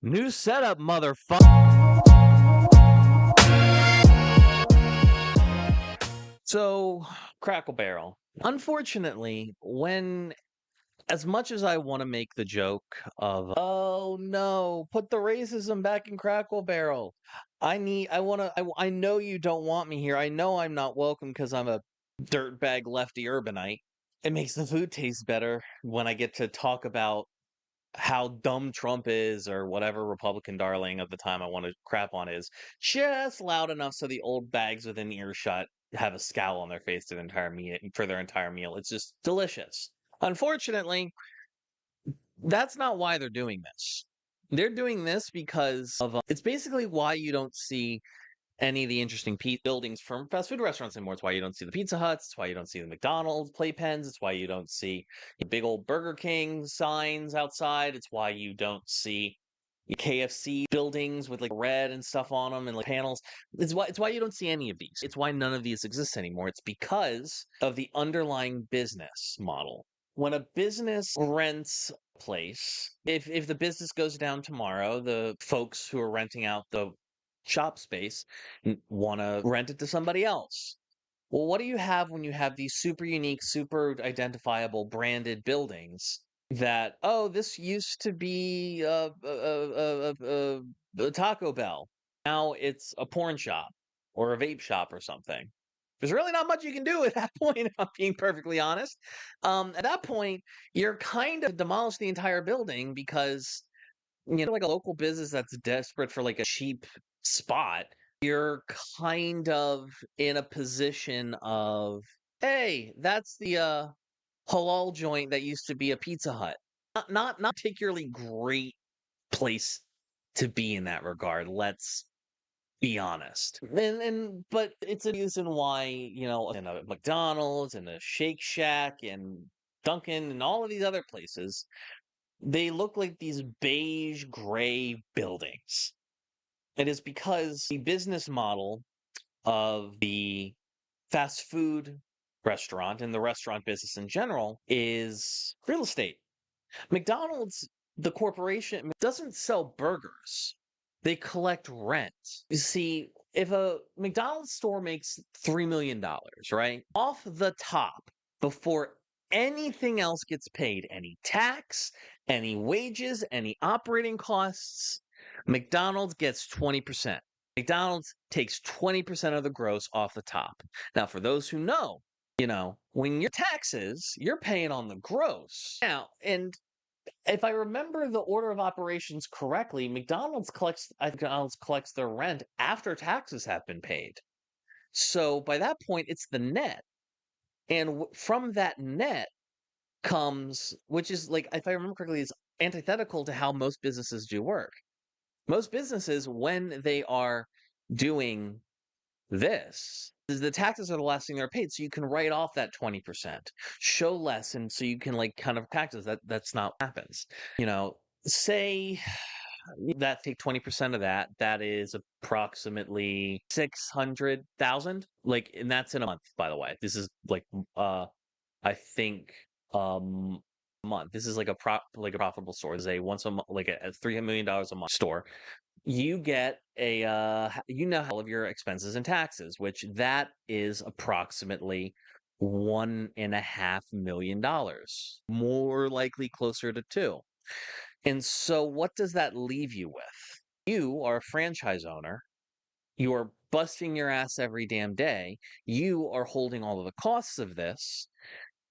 New setup, motherfucker. So, Crackle Barrel. Unfortunately, when as much as I want to make the joke of, oh no, put the racism back in Crackle Barrel. I know you don't want me here. I know I'm not welcome because I'm a dirtbag lefty urbanite. It makes the food taste better when I get to talk about how dumb Trump is or whatever Republican darling of the time I want to crap on is just loud enough so the old bags within earshot have a scowl on their face the entire meal for their entire meal. It's just delicious. Unfortunately, that's not why they're doing this. They're doing this because of it's basically why you don't see any of the interesting buildings from fast food restaurants anymore. It's why you don't see the Pizza Huts. It's why you don't see the McDonald's playpens. It's why you don't see big old Burger King signs outside. It's why you don't see KFC buildings with like red and stuff on them and like panels. It's why you don't see any of these. It's why none of these exist anymore. It's because of the underlying business model. When a business rents a place, if the business goes down tomorrow, the folks who are renting out the shop space want to rent it to somebody else. Well, what do you have when you have these super unique, super identifiable branded buildings that, oh, this used to be a Taco Bell. Now it's a porn shop or a vape shop or something. There's really not much you can do at that point, if I'm being perfectly honest. At that point, you're kind of demolish the entire building because like a local business that's desperate for like a cheap spot, you're kind of in a position of, hey, that's the halal joint that used to be a Pizza Hut. Not particularly great place to be in that regard. Let's be honest. But it's a reason why, in a McDonald's and a Shake Shack and Dunkin' and all of these other places, they look like these beige gray buildings. It is because the business model of the fast food restaurant and the restaurant business in general is real estate. McDonald's, the corporation, doesn't sell burgers. They collect rent. You see, if a McDonald's store makes $3 million, right? Off the top, before anything else gets paid, any tax, any wages, any operating costs, McDonald's gets 20%. McDonald's takes 20% of the gross off the top. Now, for those who know, when your taxes, you're paying on the gross. Now, and if I remember the order of operations correctly, McDonald's collects their rent after taxes have been paid. So by that point, it's the net. And from that net comes, which is like, if I remember correctly, is antithetical to how most businesses do work. Most businesses, when they are doing this, is the taxes are the last thing they're paid, so you can write off that 20%, show less, and so you can like kind of taxes. That's not what happens. Say that take 20% of that. That is approximately 600,000. Like, and that's in a month, by the way. This is like I think a month. This is like a profitable store. This is a once a month, like a $3 million a month store. You get all of your expenses and taxes, which that is approximately $1.5 million, more likely closer to two. And so, what does that leave you with? You are a franchise owner. You are busting your ass every damn day. You are holding all of the costs of this.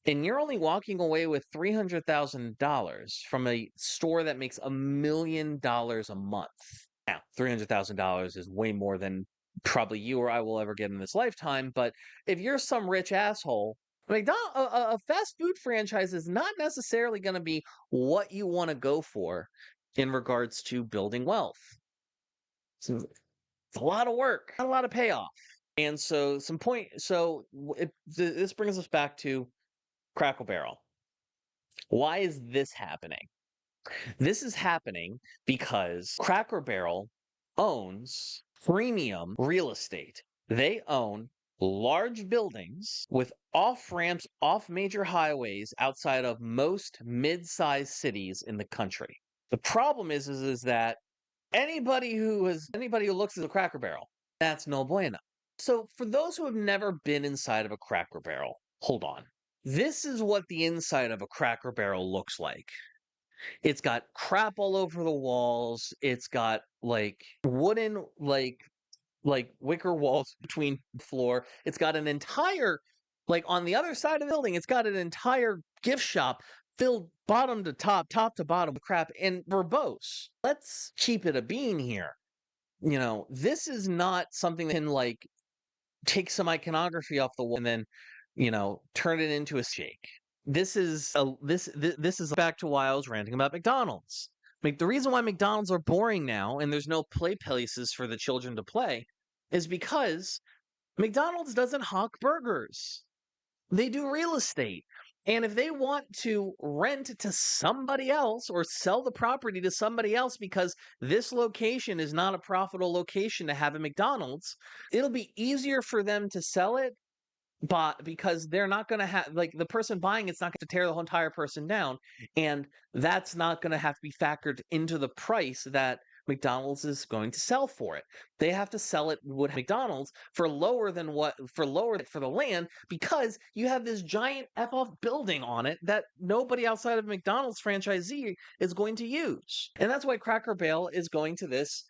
And you're only walking away with $300,000 from a store that makes $1 million a month. Now, $300,000 is way more than probably you or I will ever get in this lifetime. But if you're some rich asshole, a fast food franchise is not necessarily going to be what you want to go for in regards to building wealth. So it's a lot of work, not a lot of payoff. And so this brings us back to Crackle Barrel. Why is this happening? This is happening because Cracker Barrel owns premium real estate. They own large buildings with off ramps off major highways outside of most mid-sized cities in the country. The problem is that anybody who looks at a Cracker Barrel, that's no bueno. So for those who have never been inside of a Cracker Barrel, hold on. This is what the inside of a Cracker Barrel looks like. It's got crap all over the walls. It's got like wooden like wicker walls between the floor. It's got an entire on the other side of the building, it's got an entire gift shop filled bottom to top to bottom with crap and verbose. Let's keep it a bean here. This is not something that can take some iconography off the wall and then, turn it into a shake. This is back to why I was ranting about McDonald's. The reason why McDonald's are boring now and there's no play places for the children to play is because McDonald's doesn't hawk burgers. They do real estate. And if they want to rent to somebody else or sell the property to somebody else because this location is not a profitable location to have a McDonald's, it'll be easier for them to sell it, but because they're not going to have the person buying it's not going to tear the whole entire person down, and that's not going to have to be factored into the price that McDonald's is going to sell for it. They have to sell it with McDonald's for lower for the land, because you have this giant F-off building on it that nobody outside of McDonald's franchisee is going to use. And that's why Cracker Barrel is going to this,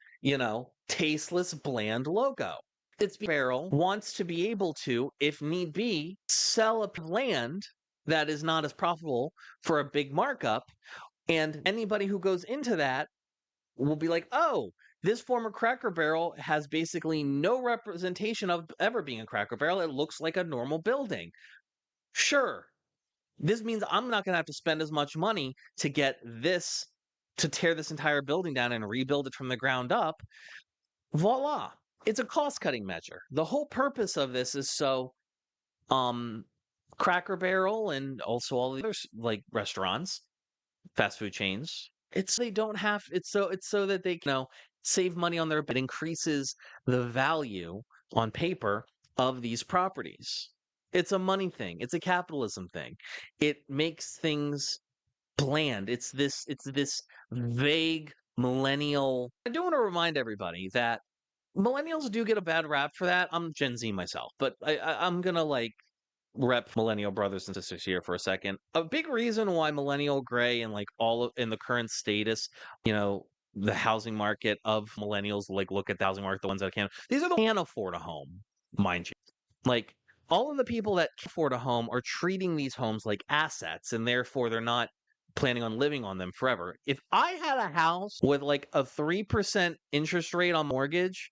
tasteless, bland logo. Its Barrel wants to be able to, if need be, sell a land that is not as profitable for a big markup, and anybody who goes into that will be like, oh, this former Cracker Barrel has basically no representation of ever being a Cracker Barrel. It looks like a normal building. Sure, this means I'm not going to have to spend as much money to tear this entire building down and rebuild it from the ground up. Voila. It's a cost-cutting measure. The whole purpose of this is so Cracker Barrel and also all the other restaurants, fast food chains, it's so that they can save money on it increases the value on paper of these properties. It's a money thing. It's a capitalism thing. It makes things bland. It's this vague millennial. I do want to remind everybody that millennials do get a bad rap for that. I'm Gen Z myself, but I'm gonna rep millennial brothers and sisters here for a second. A big reason why millennial gray and in the current status, the housing market of millennials, look at the housing market, the ones that these are the ones that can afford a home, mind you. All of the people that can afford a home are treating these homes like assets, and therefore they're not planning on living on them forever. If I had a house with a 3% interest rate on mortgage,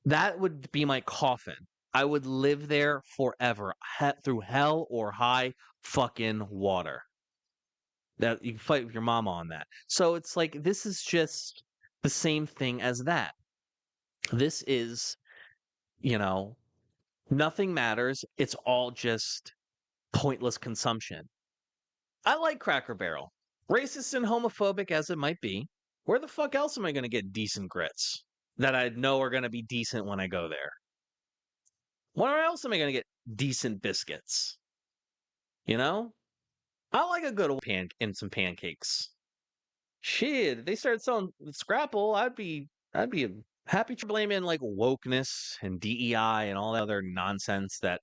that would be my coffin. I would live there forever, through hell or high fucking water. That you can fight with your mama on that. So it's this is just the same thing as that. This is, nothing matters. It's all just pointless consumption. I like Cracker Barrel. Racist and homophobic as it might be, where the fuck else am I going to get decent grits that I know are going to be decent when I go there? Where else am I going to get decent biscuits? I like a good old and some pancakes. Shit, if they started selling Scrapple, I'd be happy to blame in wokeness and DEI and all that other nonsense that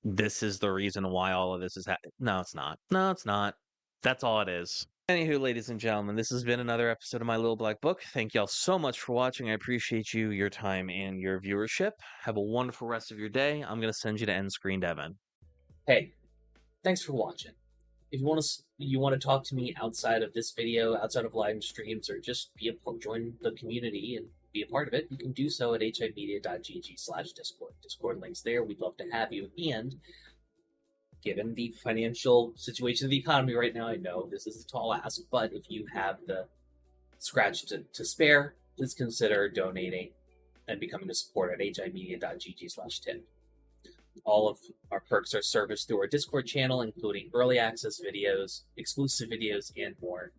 this is the reason why all of this is happening. No, it's not. No, it's not. That's all it is. Anywho, ladies and gentlemen, this has been another episode of My Little Black Book. Thank y'all so much for watching. I appreciate you, your time, and your viewership. Have a wonderful rest of your day. I'm going to send you to end screen, Devin. Hey, thanks for watching. If you want to talk to me outside of this video, outside of live streams, or just join the community and be a part of it, you can do so at HIMediaTV/Discord. Discord links there. We'd love to have you. And given the financial situation of the economy right now, I know this is a tall ask, but if you have the scratch to spare, please consider donating and becoming a supporter at HIMedia.gg/tip. All of our perks are serviced through our Discord channel, including early access videos, exclusive videos, and more.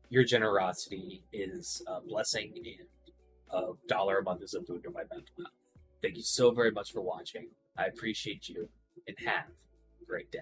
Your generosity is a blessing, and $1 a month is a boon to my mental health. Thank you so very much for watching. I appreciate you, and have a great day.